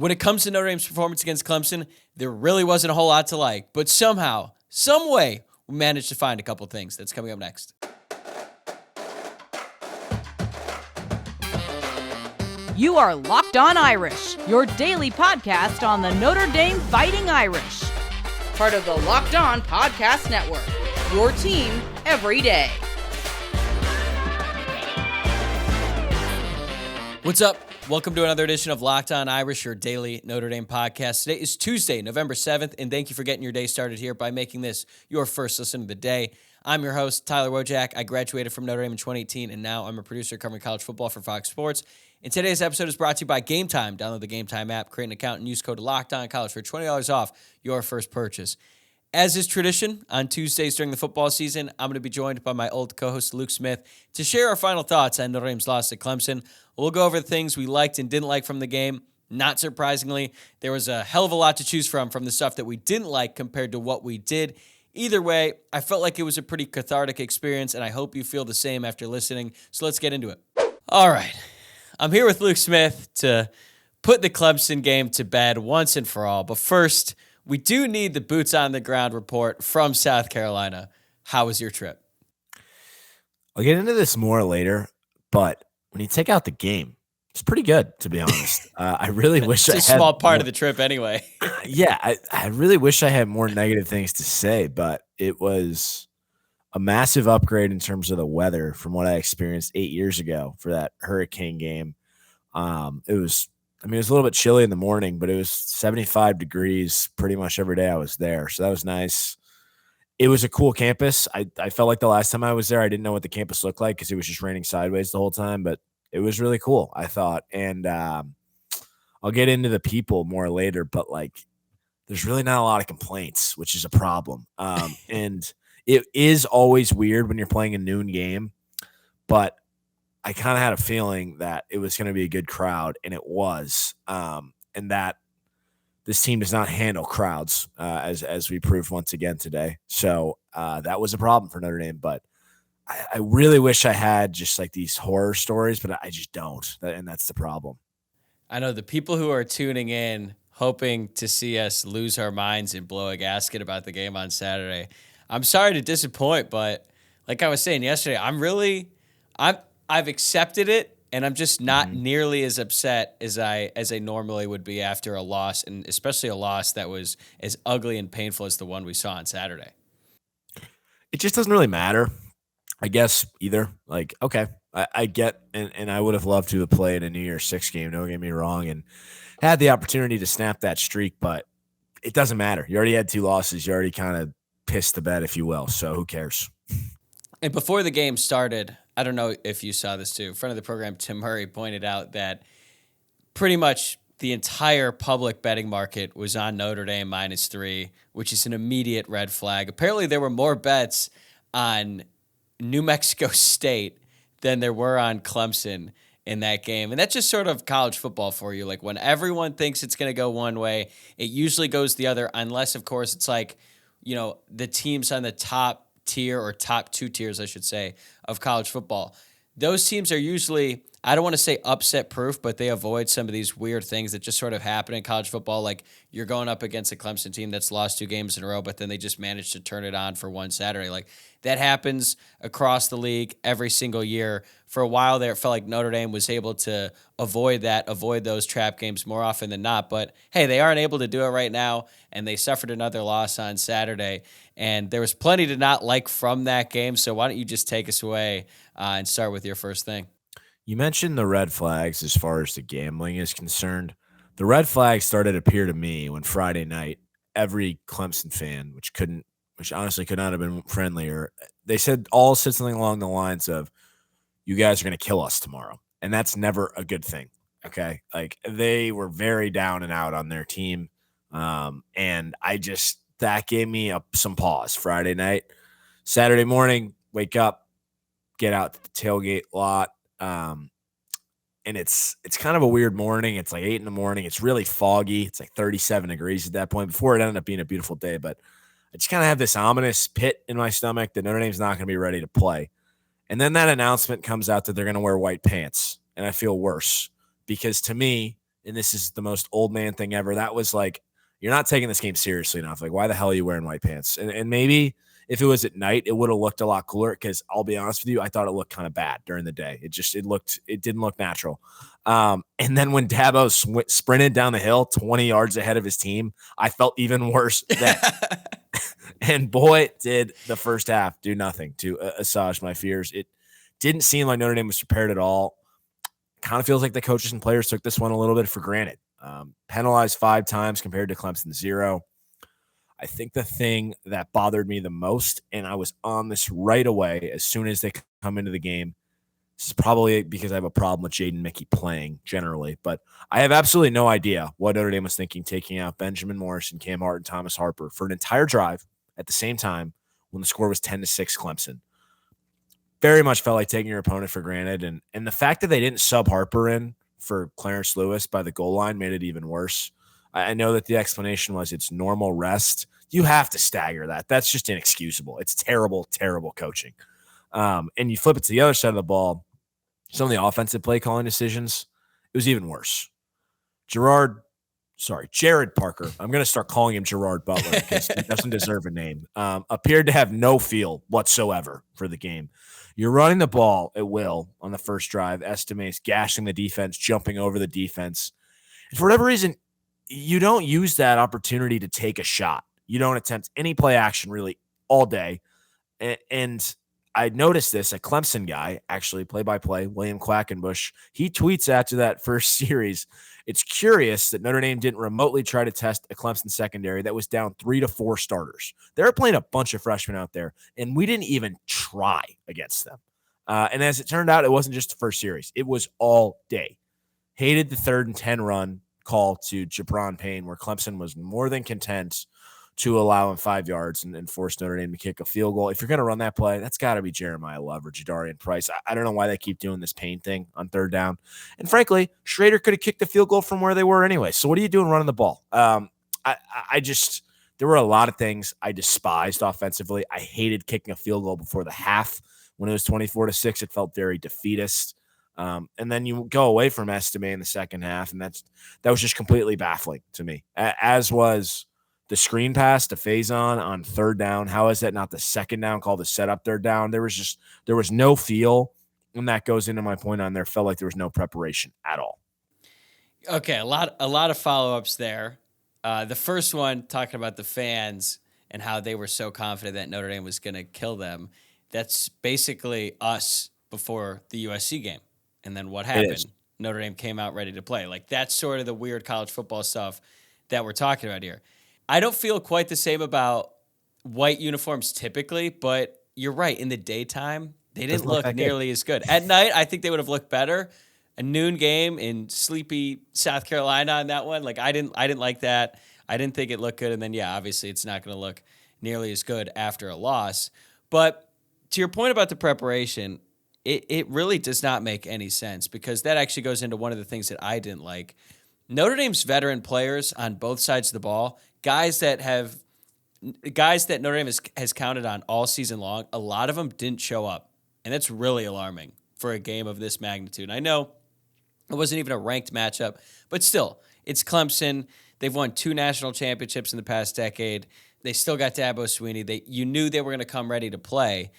When it comes to Notre Dame's performance against Clemson, there really wasn't a whole lot to like, but somehow, some way, we managed to find a couple things. That's coming up next. You are Locked On Irish, your daily podcast on the Notre Dame Fighting Irish. Part of the Locked On Podcast Network, your team every day. What's up? Welcome to another edition of Locked On Irish, your daily Notre Dame podcast. Today is Tuesday, November 7th, and thank you for getting your day started here by making this your first listen of the day. I'm your host, Tyler Wojciak. I graduated from Notre Dame in 2018, and now I'm a producer covering college football for Fox Sports. And today's episode is brought to you by Gametime. Download the Gametime app, create an account, and use code LOCKEDONCollege for $20 off your first purchase. As is tradition, on Tuesdays during the football season, I'm going to be joined by my old co-host, Luke Smith, to share our final thoughts on Notre Dame's loss at Clemson. We'll go over the things we liked and didn't like from the game. Not surprisingly, there was a hell of a lot to choose from the stuff that we didn't like compared to what we did. Either way, I felt like it was a pretty cathartic experience, and I hope you feel the same after listening. So let's get into it. All right. I'm here with Luke Smith to put the Clemson game to bed once and for all. But first, we do need the boots on the ground report from South Carolina. How was your trip? I'll get into this more later, but when you take out the game, it's pretty good, to be honest. I really wish I had a small part of the trip anyway. Yeah, I really wish I had more negative things to say, but it was a massive upgrade in terms of the weather from what I experienced 8 years ago for that hurricane game. It was a little bit chilly in the morning, but it was 75 degrees pretty much every day I was there. So that was nice. It was a cool campus. I felt like the last time I was there, I didn't know what the campus looked like because it was just raining sideways the whole time, but it was really cool, I thought. And I'll get into the people more later, but there's really not a lot of complaints, which is a problem. And it is always weird when you're playing a noon game, but I kind of had a feeling that it was going to be a good crowd, and it was. And that this team does not handle crowds, as we proved once again today. So that was a problem for Notre Dame. But I really wish I had just these horror stories, but I just don't. And that's the problem. I know the people who are tuning in, hoping to see us lose our minds and blow a gasket about the game on Saturday. I'm sorry to disappoint, but like I was saying yesterday, I've accepted it, and I'm just not nearly as upset as I normally would be after a loss, and especially a loss that was as ugly and painful as the one we saw on Saturday. It just doesn't really matter, I guess, either. Okay, I get, and I would have loved to have played a New Year's Six game, don't get me wrong, and had the opportunity to snap that streak, but it doesn't matter. You already had two losses. You already kind of pissed the bed, if you will, so who cares? And before the game started, I don't know if you saw this too, friend of the program, Tim Murray, pointed out that pretty much the entire public betting market was on Notre Dame -3, which is an immediate red flag. Apparently there were more bets on New Mexico State than there were on Clemson in that game. And that's just sort of college football for you. When everyone thinks it's going to go one way, it usually goes the other, unless, of course, it's the teams on the top tier, or top two tiers, I should say, of college football. Those teams are usually, I don't want to say upset proof, but they avoid some of these weird things that just sort of happen in college football. Like you're going up against a Clemson team that's lost 2 games in a row, but then they just managed to turn it on for one Saturday. That happens across the league every single year. For a while there, it felt like Notre Dame was able to avoid those trap games more often than not. But hey, they aren't able to do it right now, and they suffered another loss on Saturday. And there was plenty to not like from that game. So why don't you just take us away and start with your first thing? You mentioned the red flags as far as the gambling is concerned. The red flags started to appear to me when Friday night, every Clemson fan, which honestly could not have been friendlier, they said something along the lines of, you guys are going to kill us tomorrow. And that's never a good thing. Okay. They were very down and out on their team. And that gave me some pause Friday night. Saturday morning, wake up, get out to the tailgate lot. And it's kind of a weird morning. It's 8 a.m. It's really foggy. It's 37 degrees at that point before it ended up being a beautiful day. But I just kind of have this ominous pit in my stomach that Notre Dame's not going to be ready to play. And then that announcement comes out that they're going to wear white pants. And I feel worse because to me, and this is the most old man thing ever. That was like, you're not taking this game seriously enough. Like, why the hell are you wearing white pants? And maybe if it was at night, it would have looked a lot cooler, because I'll be honest with you, I thought it looked kind of bad during the day. It didn't look natural. And then when Dabo sprinted down the hill 20 yards ahead of his team, I felt even worse then. And boy, did the first half do nothing to assuage my fears. It didn't seem like Notre Dame was prepared at all. Kind of feels like the coaches and players took this one a little bit for granted. Penalized 5 times compared to Clemson 0. I think the thing that bothered me the most, and I was on this right away as soon as they come into the game, this is probably because I have a problem with Jaden Mickey playing generally, but I have absolutely no idea what Notre Dame was thinking taking out Benjamin Morrison, Cam Hart, and Thomas Harper for an entire drive at the same time when the score was 10-6 Clemson. Very much felt like taking your opponent for granted, and the fact that they didn't sub Harper in for Clarence Lewis by the goal line made it even worse. I know that the explanation was it's normal rest. You have to stagger that. That's just inexcusable. It's terrible, terrible coaching. And you flip it to the other side of the ball, some of the offensive play calling decisions, it was even worse. Jared Parker, I'm going to start calling him Gerard Butler because he doesn't deserve a name, appeared to have no feel whatsoever for the game. You're running the ball at will on the first drive, Estime's gashing the defense, jumping over the defense. And for whatever reason, you don't use that opportunity to take a shot. You don't attempt any play action really all day. And I noticed this, a Clemson guy, actually play-by-play, William Quackenbush, he tweets after that first series, it's curious that Notre Dame didn't remotely try to test a Clemson secondary that was down 3 to 4 starters. They were playing a bunch of freshmen out there, and we didn't even try against them. And as it turned out, it wasn't just the first series. It was all day. Hated the 3rd and 10 run call to Jabron Payne, where Clemson was more than content to allow him 5 yards and force Notre Dame to kick a field goal. If you're going to run that play, that's got to be Jeremiah Love or Jadarian Price. I don't know why they keep doing this Payne thing on 3rd down. And frankly, Schrader could have kicked the field goal from where they were anyway. So what are you doing running the ball? I just, there were a lot of things I despised offensively. I hated kicking a field goal before the half. When it was 24-6, it felt very defeatist. And then you go away from Estime in the second half, and that was just completely baffling to me, as was the screen pass to Faison on 3rd down. How is that not the 2nd down called the setup 3rd down? There was no feel, and that goes into my point on there. Felt like there was no preparation at all. Okay, a lot of follow-ups there. The first one, talking about the fans and how they were so confident that Notre Dame was going to kill them. That's basically us before the USC game. And then what happened? Notre Dame came out ready to play. Like, that's sort of the weird college football stuff that we're talking about here. I don't feel quite the same about white uniforms typically, but you're right. In the daytime, they didn't look nearly as good. At night, I think they would have looked better. A noon game in sleepy South Carolina on that one, like I didn't like that. I didn't think it looked good. And then, yeah, obviously it's not going to look nearly as good after a loss. But to your point about the preparation, it really does not make any sense, because that actually goes into one of the things that I didn't like. Notre Dame's veteran players on both sides of the ball, guys that Notre Dame has counted on all season long, a lot of them didn't show up. And that's really alarming for a game of this magnitude. And I know it wasn't even a ranked matchup, but still, it's Clemson. They've won 2 national championships in the past decade. They still got Dabo Swinney. You knew they were going to come ready to play.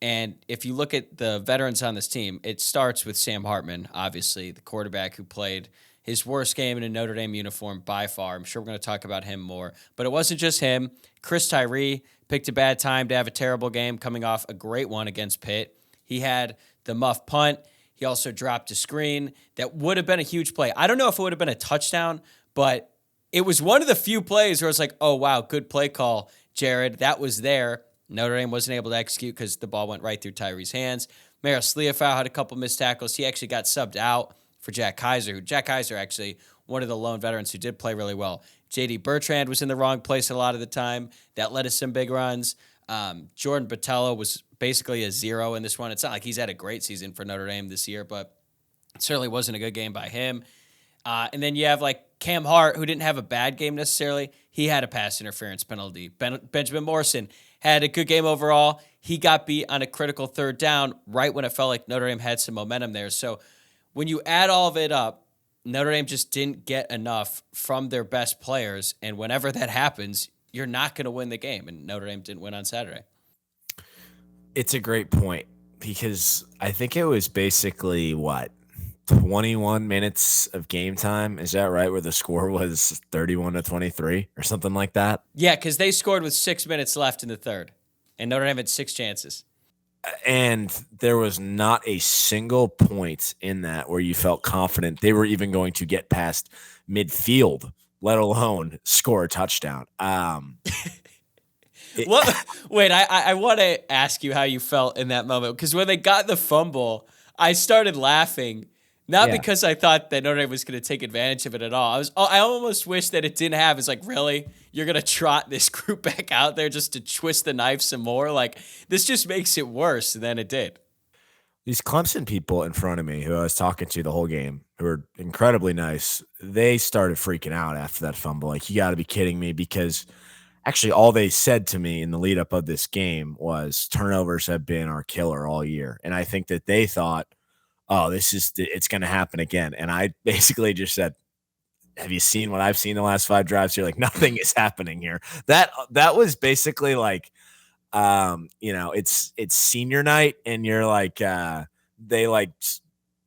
And if you look at the veterans on this team, it starts with Sam Hartman, obviously, the quarterback who played his worst game in a Notre Dame uniform by far. I'm sure we're going to talk about him more. But it wasn't just him. Chris Tyree picked a bad time to have a terrible game, coming off a great one against Pitt. He had the muff punt. He also dropped a screen that would have been a huge play. I don't know if it would have been a touchdown, but it was one of the few plays where it's like, oh, wow, good play call, Jared. That was there. Notre Dame wasn't able to execute because the ball went right through Tyree's hands. Maris Leofau had a couple missed tackles. He actually got subbed out for Jack Kaiser, actually one of the lone veterans who did play really well. J.D. Bertrand was in the wrong place a lot of the time. That led to some big runs. Jordan Botello was basically a 0 in this one. It's not like he's had a great season for Notre Dame this year, but it certainly wasn't a good game by him. And then you have like Cam Hart, who didn't have a bad game necessarily. He had a pass interference penalty. Benjamin Morrison had a good game overall. He got beat on a critical 3rd down right when it felt like Notre Dame had some momentum there. So when you add all of it up, Notre Dame just didn't get enough from their best players. And whenever that happens, you're not going to win the game. And Notre Dame didn't win on Saturday. It's a great point because I think it was basically 21 minutes of game time. Is that right? Where the score was 31-23 or something like that. Yeah, because they scored with 6 minutes left in the third, and Notre Dame had 6 chances. And there was not a single point in that where you felt confident they were even going to get past midfield, let alone score a touchdown. Wait, I want to ask you how you felt in that moment, because when they got the fumble, I started laughing. Not because I thought that Notre Dame was going to take advantage of it at all. I almost wish that it didn't have. It's like, really? You're going to trot this group back out there just to twist the knife some more? Like, this just makes it worse than it did. These Clemson people in front of me who I was talking to the whole game, who were incredibly nice, they started freaking out after that fumble. Like, you got to be kidding me, because actually all they said to me in the lead up of this game was turnovers have been our killer all year. And I think that they thought, oh, it's going to happen again. And I basically just said, have you seen what I've seen the last 5 drives? You're like, nothing is happening here. That was basically like, it's senior night, and you're like, they like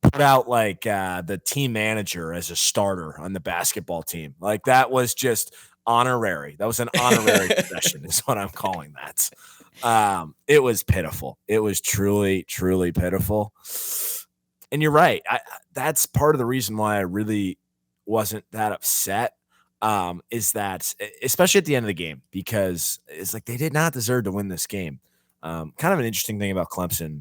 put out like the team manager as a starter on the basketball team. Like, that was just honorary. That was an honorary possession is what I'm calling that. It was pitiful. It was truly, truly pitiful. And you're right. That's part of the reason why I really wasn't that upset, is that, especially at the end of the game, because it's like they did not deserve to win this game. Kind of an interesting thing about Clemson,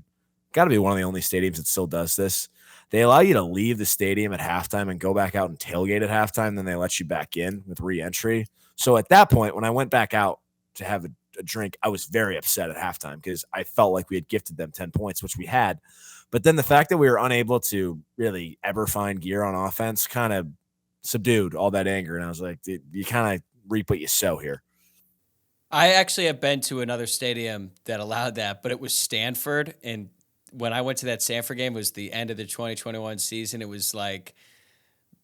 got to be one of the only stadiums that still does this. They allow you to leave the stadium at halftime and go back out and tailgate at halftime. Then they let you back in with re-entry. So at that point, when I went back out to have a drink, I was very upset at halftime because I felt like we had gifted them 10 points, which we had. But then the fact that we were unable to really ever find gear on offense kind of subdued all that anger. And I was like, you kind of reap what you sow here. I actually have been to another stadium that allowed that, but it was Stanford. And when I went to that Stanford game, it was the end of the 2021 season. It was like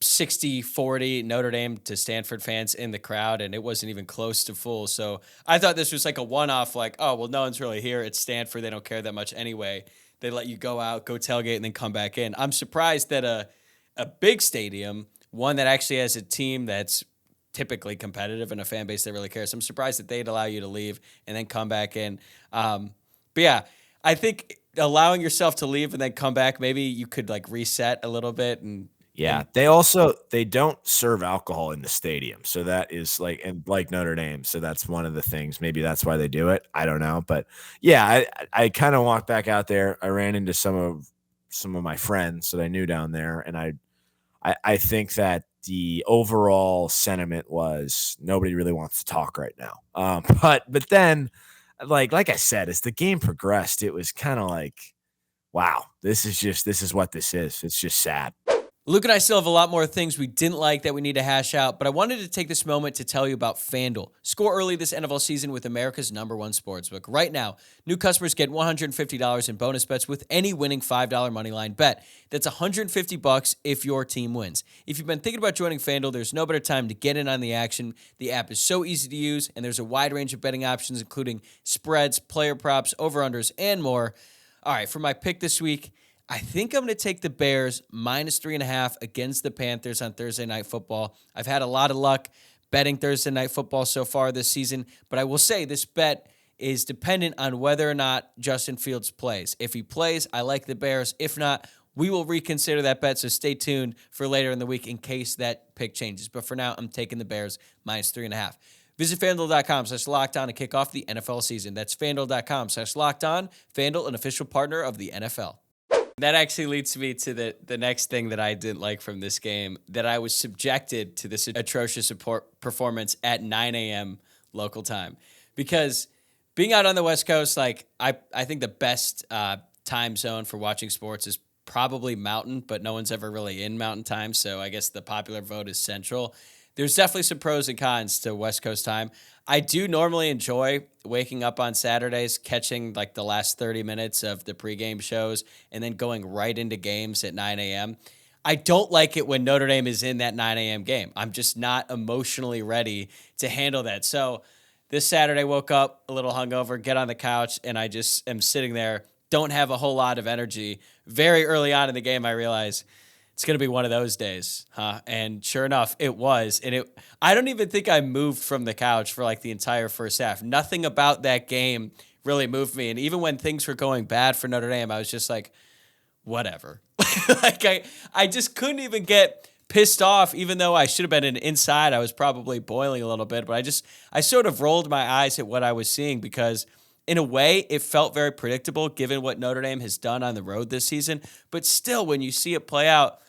60-40 Notre Dame to Stanford fans in the crowd, and it wasn't even close to full. So I thought this was like a one-off, like, oh, well, no one's really here. It's Stanford. They don't care that much anyway. They let you go out, go tailgate, and then come back in. I'm surprised that a big stadium, one that actually has a team that's typically competitive and a fan base that really cares, I'm surprised that they'd allow you to leave and then come back in. But yeah, I think allowing yourself to leave and then come back, maybe you could like reset a little bit. And they don't serve alcohol in the stadium. So that is like Notre Dame. So that's one of the things. Maybe that's why they do it. I don't know. But yeah, I kind of walked back out there. I ran into some of my friends that I knew down there. And I think that the overall sentiment was nobody really wants to talk right now. But then like I said, as the game progressed, it was kind of like, wow, this is what this is. It's just sad. Luke and I still have a lot more things we didn't like that we need to hash out, but I wanted to take this moment to tell you about FanDuel. Score early this NFL season with America's #1 sportsbook. Right now, new customers get $150 in bonus bets with any winning $5 moneyline bet. That's $150 if your team wins. If you've been thinking about joining FanDuel, there's no better time to get in on the action. The app is so easy to use, and there's a wide range of betting options, including spreads, player props, over-unders, and more. All right, for my pick this week, I think I'm going to take the Bears -3.5 against the Panthers on Thursday Night Football. I've had a lot of luck betting Thursday Night Football so far this season, but I will say this bet is dependent on whether or not Justin Fields plays. If he plays, I like the Bears. If not, we will reconsider that bet, so stay tuned for later in the week in case that pick changes. But for now, I'm taking the Bears -3.5. Visit FanDuel.com/LockedOn to kick off the NFL season. That's FanDuel.com/LockedOn. FanDuel, an official partner of the NFL. That actually leads me to the next thing that I didn't like from this game, that I was subjected to this atrocious performance at 9 a.m. local time. Because being out on the West Coast, like I think the best time zone for watching sports is probably Mountain, but no one's ever really in Mountain time, so I guess the popular vote is Central. There's definitely some pros and cons to West Coast time. I do normally enjoy waking up on Saturdays, catching like the last 30 minutes of the pregame shows, and then going right into games at 9 a.m. I don't like it when Notre Dame is in that 9 a.m. game. I'm just not emotionally ready to handle that. So this Saturday, woke up a little hungover, get on the couch, and I just am sitting there, don't have a whole lot of energy. Very early on in the game, I realized it's going to be one of those days, huh? And sure enough, it was. And I don't even think I moved from the couch for like the entire first half. Nothing about that game really moved me. And even when things were going bad for Notre Dame, I was just like, whatever. Like I just couldn't even get pissed off, even though I should have been inside. I was probably boiling a little bit, but I sort of rolled my eyes at what I was seeing because in a way it felt very predictable given what Notre Dame has done on the road this season. But still, when you see it play out,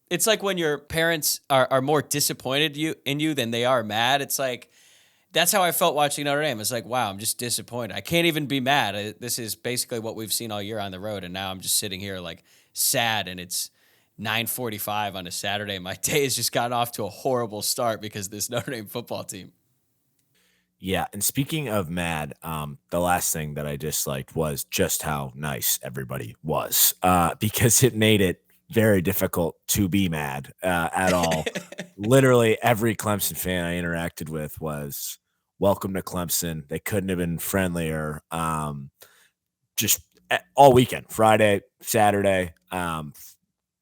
it's like when your parents are more disappointed in you than they are mad. It's like, that's how I felt watching Notre Dame. It's like, wow, I'm just disappointed. I can't even be mad. This is basically what we've seen all year on the road, and now I'm just sitting here like sad, and it's 9:45 on a Saturday. My day has just gotten off to a horrible start because of this Notre Dame football team. Yeah, and speaking of mad, the last thing that I disliked was just how nice everybody was, because it made it very difficult to be mad at all. Literally every Clemson fan I interacted with was welcome to Clemson. They couldn't have been friendlier. Just all weekend, Friday, Saturday,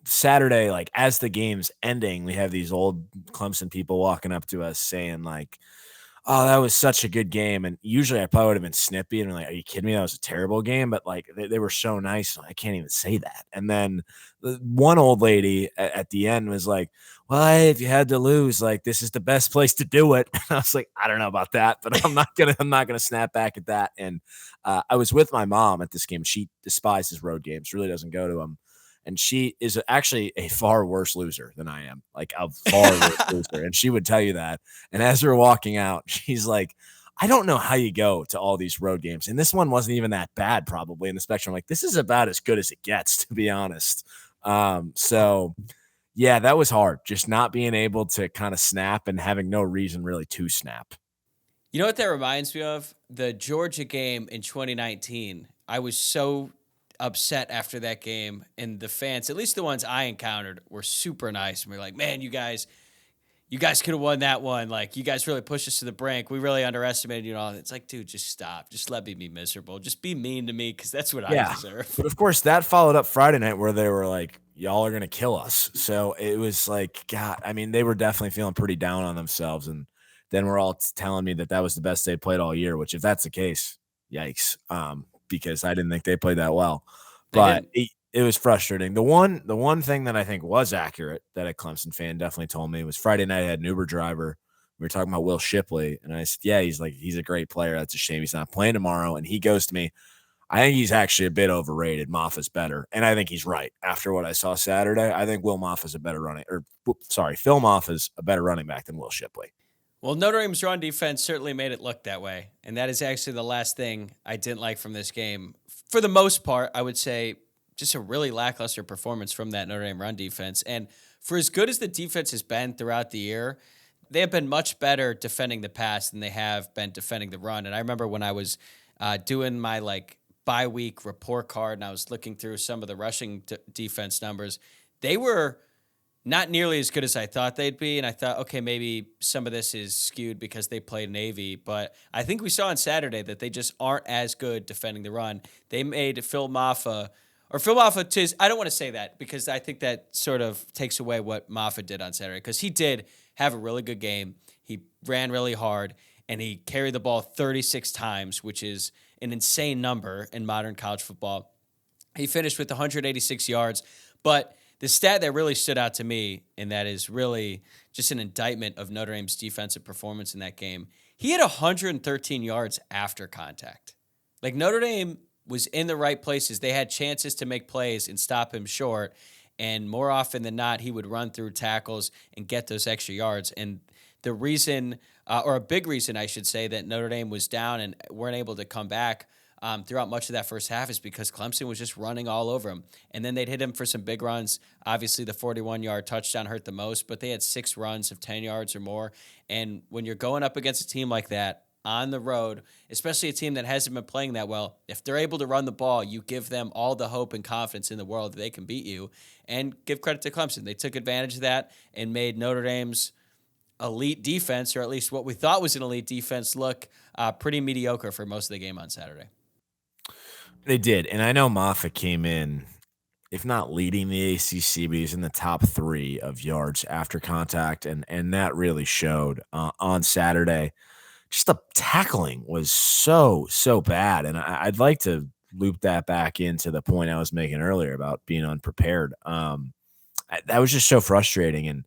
Saturday, like as the game's ending, we have these old Clemson people walking up to us saying like, oh, that was such a good game. And usually I probably would have been snippy and like, are you kidding me? That was a terrible game. But like they were so nice. I can't even say that. And then one old lady at the end was like, well, hey, if you had to lose, like this is the best place to do it. And I was like, I don't know about that, but I'm not gonna snap back at that. And I was with my mom at this game. She despises road games, really doesn't go to them. And she is actually a far worse loser than I am, like a far worse loser. And she would tell you that. And as we're walking out, she's like, I don't know how you go to all these road games. And this one wasn't even that bad, probably in the spectrum. Like, this is about as good as it gets, to be honest. So, yeah, that was hard. Just not being able to kind of snap and having no reason really to snap. You know what that reminds me of? The Georgia game in 2019. I was so upset after that game, and the fans, at least the ones I encountered, were super nice. And we were like, man, you guys could have won that one. Like, you guys really pushed us to the brink. We really underestimated you all. And it's like, dude, just stop. Just let me be miserable. Just be mean to me because that's what I deserve. But of course, that followed up Friday night where they were like, y'all are going to kill us. So it was like, God, I mean, they were definitely feeling pretty down on themselves. And then we're all telling me that was the best they played all year, which if that's the case, yikes. Because I didn't think they played that well, but it was frustrating. The one thing that I think was accurate that a Clemson fan definitely told me was Friday night I had an Uber driver. We were talking about Will Shipley, and I said, yeah, he's a great player. That's a shame he's not playing tomorrow. And he goes to me, I think he's actually a bit overrated. Maffa's better. And I think he's right. After what I saw Saturday, I think Phil Maffa's a better running back than Will Shipley. Well, Notre Dame's run defense certainly made it look that way. And that is actually the last thing I didn't like from this game. For the most part, I would say just a really lackluster performance from that Notre Dame run defense. And for as good as the defense has been throughout the year, they have been much better defending the pass than they have been defending the run. And I remember when I was doing my bye-week report card and I was looking through some of the rushing defense numbers, they were not nearly as good as I thought they'd be. And I thought, okay, maybe some of this is skewed because they played Navy. But I think we saw on Saturday that they just aren't as good defending the run. They made Phil Maffa, I don't want to say that because I think that sort of takes away what Maffa did on Saturday, because he did have a really good game. He ran really hard, and he carried the ball 36 times, which is an insane number in modern college football. He finished with 186 yards, but the stat that really stood out to me, and that is really just an indictment of Notre Dame's defensive performance in that game, he had 113 yards after contact. Like, Notre Dame was in the right places. They had chances to make plays and stop him short, and more often than not, he would run through tackles and get those extra yards. And the reason, or a big reason, I should say, that Notre Dame was down and weren't able to come back throughout much of that first half is because Clemson was just running all over him. And then they'd hit him for some big runs. Obviously, the 41-yard touchdown hurt the most, but they had 6 runs of 10 yards or more. And when you're going up against a team like that, on the road, especially a team that hasn't been playing that well. If they're able to run the ball, you give them all the hope and confidence in the world that they can beat you. And give credit to Clemson. They took advantage of that and made Notre Dame's elite defense, or at least what we thought was an elite defense, look pretty mediocre for most of the game on Saturday. They did. And I know Moffitt came in, if not leading the ACC, but he's in the top 3 of yards after contact. And that really showed on Saturday. Just the tackling was so bad. And I'd like to loop that back into the point I was making earlier about being unprepared. That was just so frustrating. And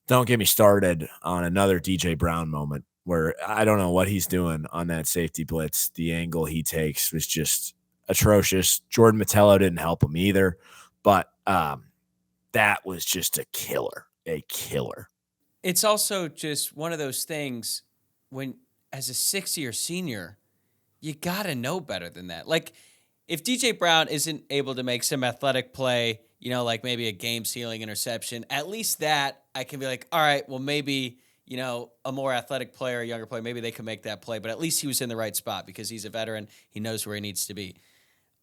don't get me started on another DJ Brown moment where I don't know what he's doing on that safety blitz. The angle he takes was just atrocious. Jordan Mettello didn't help him either, but that was just a killer. It's also just one of those things when, as a 6-year senior, you got to know better than that. Like, if DJ Brown isn't able to make some athletic play, like maybe a game-sealing interception, at least that I can be like, all right, well, maybe, a more athletic player, a younger player, maybe they can make that play. But at least he was in the right spot because he's a veteran. He knows where he needs to be.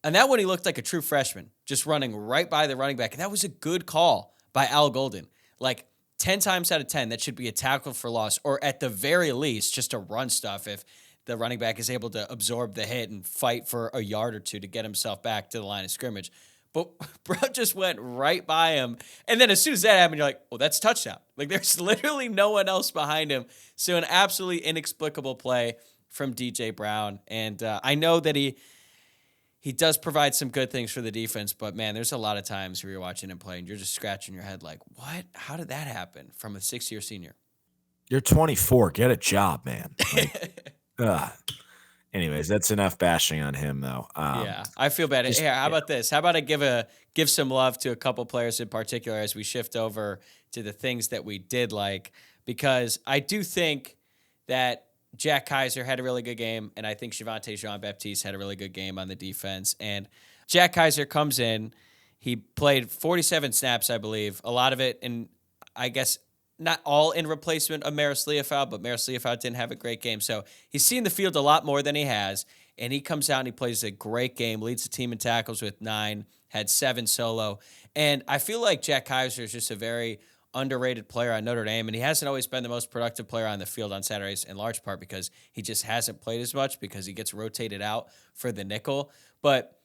And that one, he looked like a true freshman, just running right by the running back. And that was a good call by Al Golden. Like, 10 times out of 10, that should be a tackle for loss, or at the very least, just a run stuff if the running back is able to absorb the hit and fight for a yard or two to get himself back to the line of scrimmage. But bro just went right by him. And then as soon as that happened, you're like, well, that's touchdown. Like, there's literally no one else behind him. So an absolutely inexplicable play from DJ Brown. And I know that he does provide some good things for the defense, but, man, there's a lot of times where you're watching him play and you're just scratching your head like, what? How did that happen from a 6-year senior? You're 24. Get a job, man. Like, anyways, that's enough bashing on him, though. Yeah, I feel bad. Hey, how about this? How about I give some love to a couple players in particular as we shift over to the things that we did like, because I do think that Jack Kaiser had a really good game, and I think Javonte Jean-Baptiste had a really good game on the defense. And Jack Kaiser comes in. He played 47 snaps, I believe, a lot of it, and I guess not all in replacement of Maris Leofau, but Maris Leofau didn't have a great game. So he's seen the field a lot more than he has, and he comes out and he plays a great game, leads the team in tackles with 9, had 7 solo. And I feel like Jack Kaiser is just a very underrated player on Notre Dame, and he hasn't always been the most productive player on the field on Saturdays, in large part because he just hasn't played as much because he gets rotated out for the nickel. But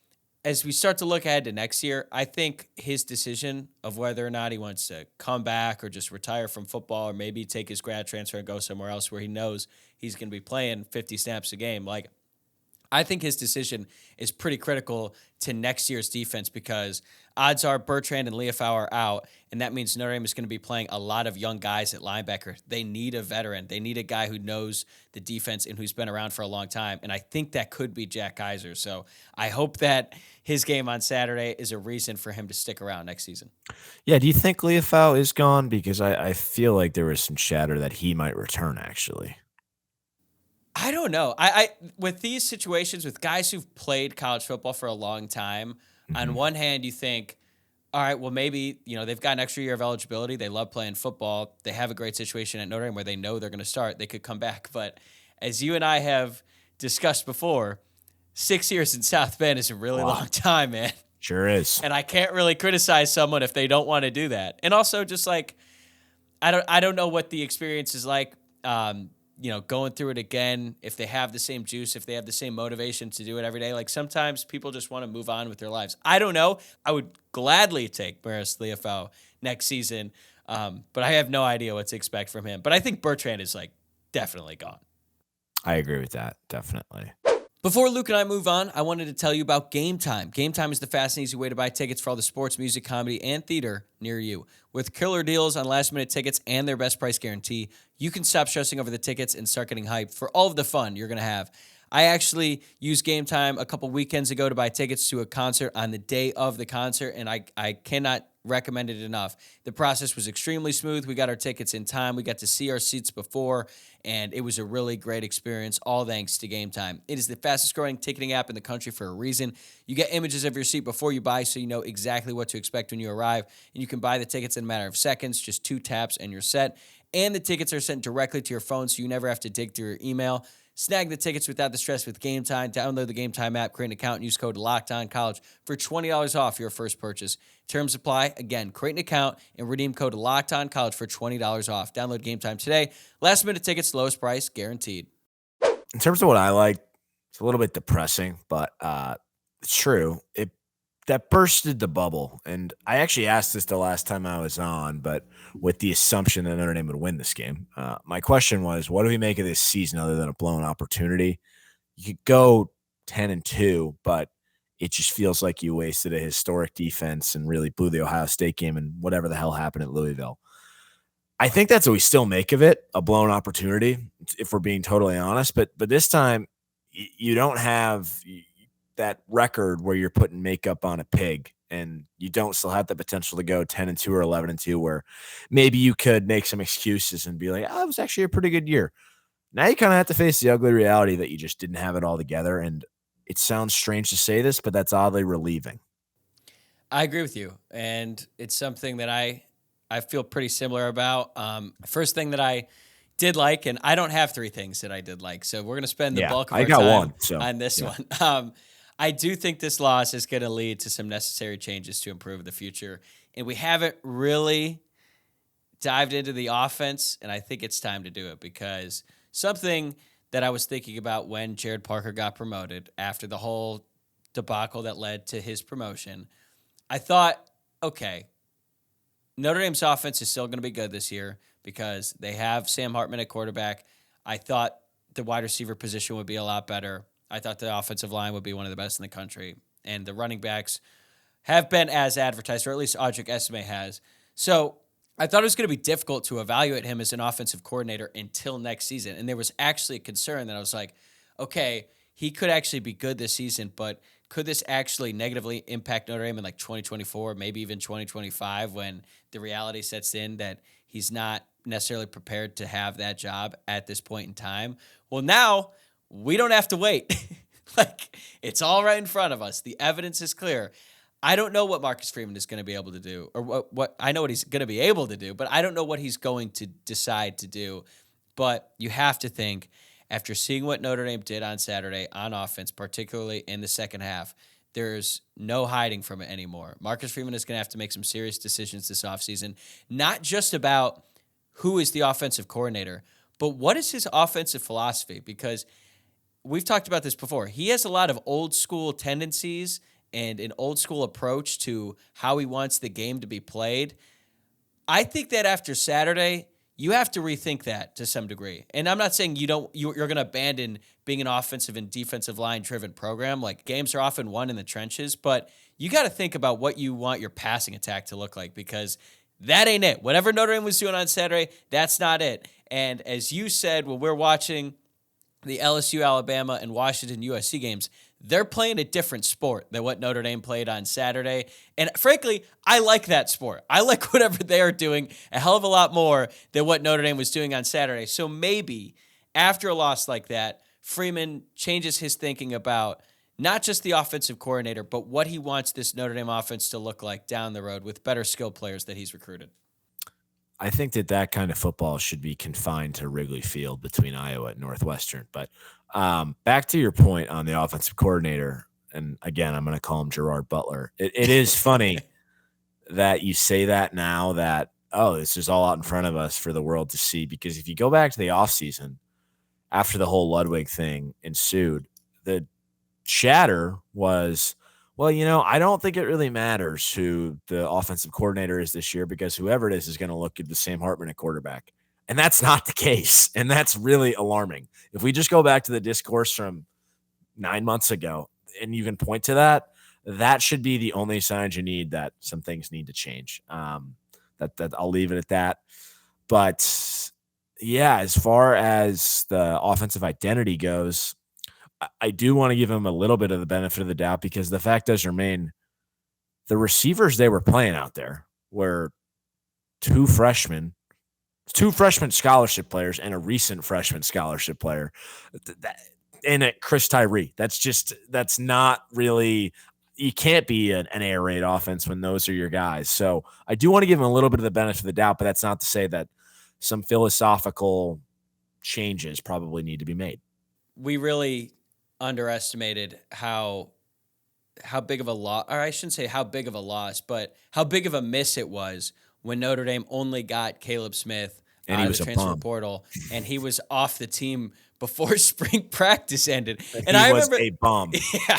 as we start to look ahead to next year, I think his decision of whether or not he wants to come back or just retire from football or maybe take his grad transfer and go somewhere else where he knows he's going to be playing 50 snaps a game, like, I think his decision is pretty critical to next year's defense because odds are Bertrand and Leofau are out, and that means Notre Dame is going to be playing a lot of young guys at linebacker. They need a veteran. They need a guy who knows the defense and who's been around for a long time, and I think that could be Jack Kaiser. So I hope that his game on Saturday is a reason for him to stick around next season. Yeah, do you think Leofau is gone? Because I feel like there was some chatter that he might return, actually. I don't know. I with these situations with guys who've played college football for a long time, on one hand you think, all right, well maybe, they've got an extra year of eligibility. They love playing football. They have a great situation at Notre Dame where they know they're going to start. They could come back. But as you and I have discussed before, 6 years in South Bend is a really long time, man. Sure is. And I can't really criticize someone if they don't want to do that. And also just like, I don't know what the experience is like. Going through it again, if they have the same juice, if they have the same motivation to do it every day. Like, sometimes people just want to move on with their lives. I don't know. I would gladly take Maris Leofau next season, but I have no idea what to expect from him. But I think Bertrand is, definitely gone. I agree with that, definitely. Before Luke and I move on, I wanted to tell you about Gametime. Gametime is the fast and easy way to buy tickets for all the sports, music, comedy, and theater near you. With killer deals on last-minute tickets and their best price guarantee, you can stop stressing over the tickets and start getting hyped for all of the fun you're going to have. I actually used Gametime a couple weekends ago to buy tickets to a concert on the day of the concert, and I cannot recommend it enough. The process was extremely smooth. We got our tickets in time. We got to see our seats before, and it was a really great experience, all thanks to Gametime. It is the fastest growing ticketing app in the country for a reason. You get images of your seat before you buy, so you know exactly what to expect when you arrive, and you can buy the tickets in a matter of seconds, just 2 taps and you're set. And the tickets are sent directly to your phone, so you never have to dig through your email. Snag the tickets without the stress with Gametime. Download the Gametime app, create an account, and use code LOCKEDONCollege for $20 off your first purchase. Terms apply. Again, create an account and redeem code LOCKEDONCollege for $20 off. Download Gametime today. Last minute tickets, lowest price, guaranteed. In terms of what I like, it's a little bit depressing, but it's true. That bursted the bubble. And I actually asked this the last time I was on, but with the assumption that Notre Dame would win this game. My question was, what do we make of this season other than a blown opportunity? You could go 10-2, but it just feels like you wasted a historic defense and really blew the Ohio State game and whatever the hell happened at Louisville. I think that's what we still make of it, a blown opportunity, if we're being totally honest. But this time, you don't have that record where you're putting makeup on a pig, and you don't still have the potential to go 10-2 or 11-2, where maybe you could make some excuses and be like, "Oh, it was actually a pretty good year." Now you kind of have to face the ugly reality that you just didn't have it all together. And it sounds strange to say this, but that's oddly relieving. I agree with you, and it's something that I feel pretty similar about. First thing that I did like, and I don't have three things that I did like, so we're going to spend the bulk of our time on this one. I do think this loss is going to lead to some necessary changes to improve the future, and we haven't really dived into the offense, and I think it's time to do it, because something that I was thinking about when Jared Parker got promoted after the whole debacle that led to his promotion, I thought, okay, Notre Dame's offense is still going to be good this year because they have Sam Hartman at quarterback. I thought the wide receiver position would be a lot better. I thought the offensive line would be one of the best in the country. And the running backs have been as advertised, or at least Wojciak Esme has. So I thought it was going to be difficult to evaluate him as an offensive coordinator until next season. And there was actually a concern that I was like, okay, he could actually be good this season, but could this actually negatively impact Notre Dame in like 2024, maybe even 2025, when the reality sets in that he's not necessarily prepared to have that job at this point in time? Well, now we don't have to wait. Like, it's all right in front of us. The evidence is clear. I don't know what Marcus Freeman is going to be able to do, or what I know what he's going to be able to do, but I don't know what he's going to decide to do. But you have to think, after seeing what Notre Dame did on Saturday on offense, particularly in the second half, there's no hiding from it anymore. Marcus Freeman is going to have to make some serious decisions this offseason, not just about who is the offensive coordinator, but what is his offensive philosophy? Because we've talked about this before. He has a lot of old school tendencies and an old school approach to how he wants the game to be played. I think that after Saturday, you have to rethink that to some degree. And I'm not saying you're going to abandon being an offensive and defensive line driven program. Like, games are often won in the trenches, but you got to think about what you want your passing attack to look like, because that ain't it. Whatever Notre Dame was doing on Saturday, that's not it. And as you said, when we're watching the LSU, Alabama, and Washington USC games, they're playing a different sport than what Notre Dame played on Saturday. And frankly, I like that sport. I like whatever they are doing a hell of a lot more than what Notre Dame was doing on Saturday. So maybe after a loss like that, Freeman changes his thinking about not just the offensive coordinator, but what he wants this Notre Dame offense to look like down the road with better skilled players that he's recruited. I think that kind of football should be confined to Wrigley Field between Iowa and Northwestern. But back to your point on the offensive coordinator, and again, I'm going to call him Gerard Butler. It is funny that you say that now, that, oh, this is all out in front of us for the world to see. Because if you go back to the offseason, after the whole Ludwig thing ensued, the chatter was, well, I don't think it really matters who the offensive coordinator is this year, because whoever it is going to look at the Sam Hartman at quarterback. And that's not the case. And that's really alarming. If we just go back to the discourse from 9 months ago and even point to that, that should be the only sign you need that some things need to change. That I'll leave it at that. But yeah, as far as the offensive identity goes, I do want to give him a little bit of the benefit of the doubt, because the fact does remain, the receivers they were playing out there were two freshman scholarship players and a recent freshman scholarship player, and Chris Tyree. That's not really, you can't be an air raid offense when those are your guys. So I do want to give him a little bit of the benefit of the doubt, but that's not to say that some philosophical changes probably need to be made. We really underestimated how big of a loss, or I shouldn't say how big of a loss, but how big of a miss it was when Notre Dame only got Caleb Smith and out he of was the a transfer bum. portal, and he was off the team before spring practice ended. And I remember a bum. Yeah,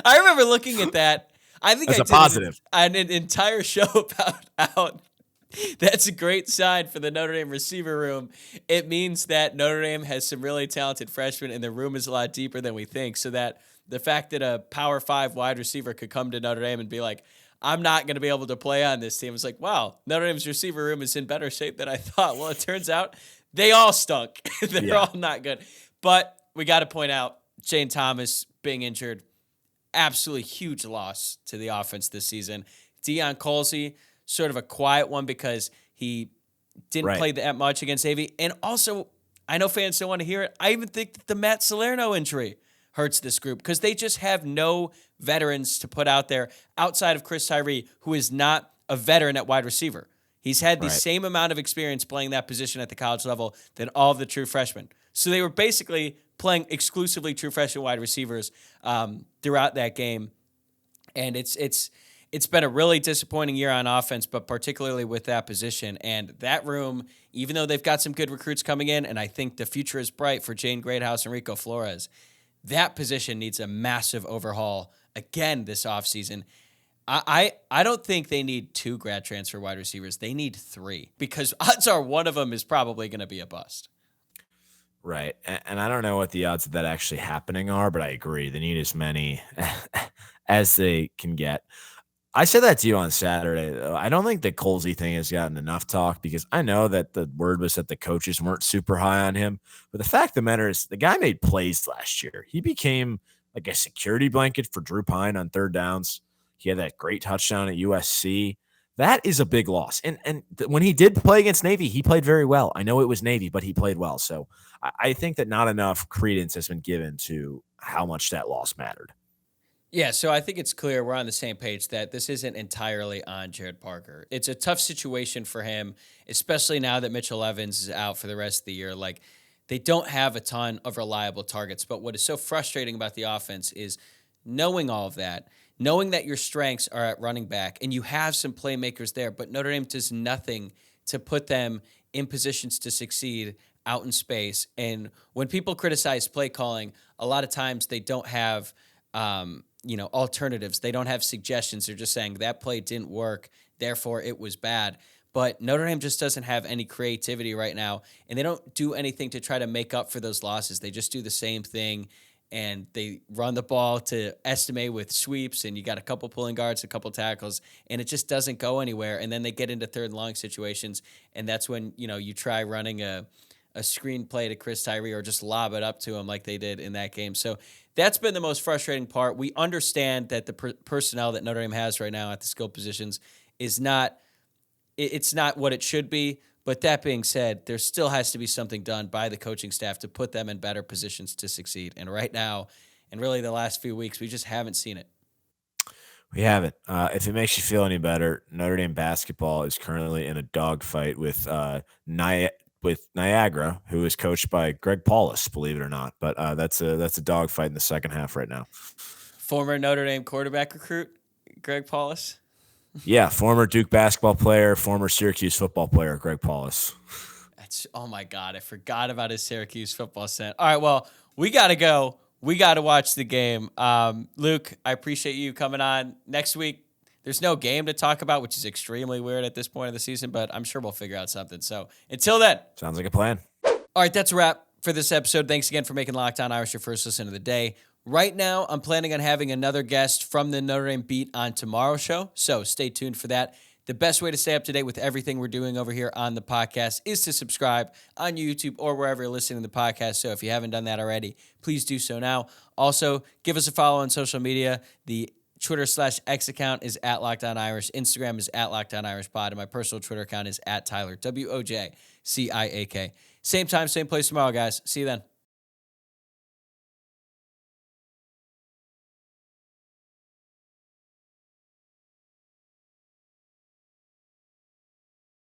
I remember looking at that. I think That's I a did positive. an entire show about how that's a great sign for the Notre Dame receiver room. It means that Notre Dame has some really talented freshmen, and the room is a lot deeper than we think. So that the fact that a Power 5 wide receiver could come to Notre Dame and be like, I'm not going to be able to play on this team. It's like, wow, Notre Dame's receiver room is in better shape than I thought. Well, it turns out they all stunk. They're all not good. But we got to point out Shane Thomas being injured, absolutely huge loss to the offense this season. Deion Colsey, sort of a quiet one because he didn't play that much against AV. And also, I know fans don't want to hear it, I even think that the Matt Salerno injury hurts this group because they just have no veterans to put out there outside of Chris Tyree, who is not a veteran at wide receiver. He's had the same amount of experience playing that position at the college level than all of the true freshmen. So they were basically playing exclusively true freshman wide receivers throughout that game. And it's been a really disappointing year on offense, but particularly with that position. And that room, even though they've got some good recruits coming in, and I think the future is bright for Jane Greathouse and Rico Flores, that position needs a massive overhaul again this offseason. I don't think they need 2 grad transfer wide receivers. They need 3 because odds are one of them is probably going to be a bust. Right. And I don't know what the odds of that actually happening are, but I agree. They need as many as they can get. I said that to you on Saturday, though. I don't think the Colsey thing has gotten enough talk because I know that the word was that the coaches weren't super high on him. But the fact of the matter is the guy made plays last year. He became like a security blanket for Drew Pine on third downs. He had that great touchdown at USC. That is a big loss. And when he did play against Navy, he played very well. I know it was Navy, but he played well. So I think that not enough credence has been given to how much that loss mattered. Yeah, so I think it's clear we're on the same page that this isn't entirely on Jared Parker. It's a tough situation for him, especially now that Mitchell Evans is out for the rest of the year. Like, they don't have a ton of reliable targets, but what is so frustrating about the offense is knowing all of that, knowing that your strengths are at running back and you have some playmakers there, but Notre Dame does nothing to put them in positions to succeed out in space. And when people criticize play calling, a lot of times they don't have alternatives. They don't have suggestions. They're just saying that play didn't work, therefore it was bad. But Notre Dame just doesn't have any creativity right now, and they don't do anything to try to make up for those losses. They just do the same thing, and they run the ball to estimate with sweeps, and you got a couple pulling guards, a couple tackles, and it just doesn't go anywhere. And then they get into third and long situations, and that's when you try running a screen play to Chris Tyree or just lob it up to him like they did in that game. So that's been the most frustrating part. We understand that the personnel that Notre Dame has right now at the skill positions is not what it should be. But that being said, there still has to be something done by the coaching staff to put them in better positions to succeed. And right now, and really the last few weeks, we just haven't seen it. We haven't. If it makes you feel any better, Notre Dame basketball is currently in a dogfight with Niagara, who is coached by Greg Paulus, believe it or not. But that's a dogfight in the second half right now. Former Notre Dame quarterback recruit, Greg Paulus. Yeah, former Duke basketball player, former Syracuse football player, Greg Paulus. Oh my God, I forgot about his Syracuse football set. All right, well, we got to go. We got to watch the game. Luke, I appreciate you coming on. Next week, there's no game to talk about, which is extremely weird at this point of the season, but I'm sure we'll figure out something. So until then. Sounds like a plan. All right, that's a wrap for this episode. Thanks again for making Locked On Irish your first listen of the day. Right now, I'm planning on having another guest from the Notre Dame beat on tomorrow's show, so stay tuned for that. The best way to stay up to date with everything we're doing over here on the podcast is to subscribe on YouTube or wherever you're listening to the podcast. So if you haven't done that already, please do so now. Also, give us a follow on social media. The Twitter/X account is at Locked On Irish. Instagram is at Locked On Irish Pod. And my personal Twitter account is at Tyler, WOJCIAK. Same time, same place tomorrow, guys. See you then.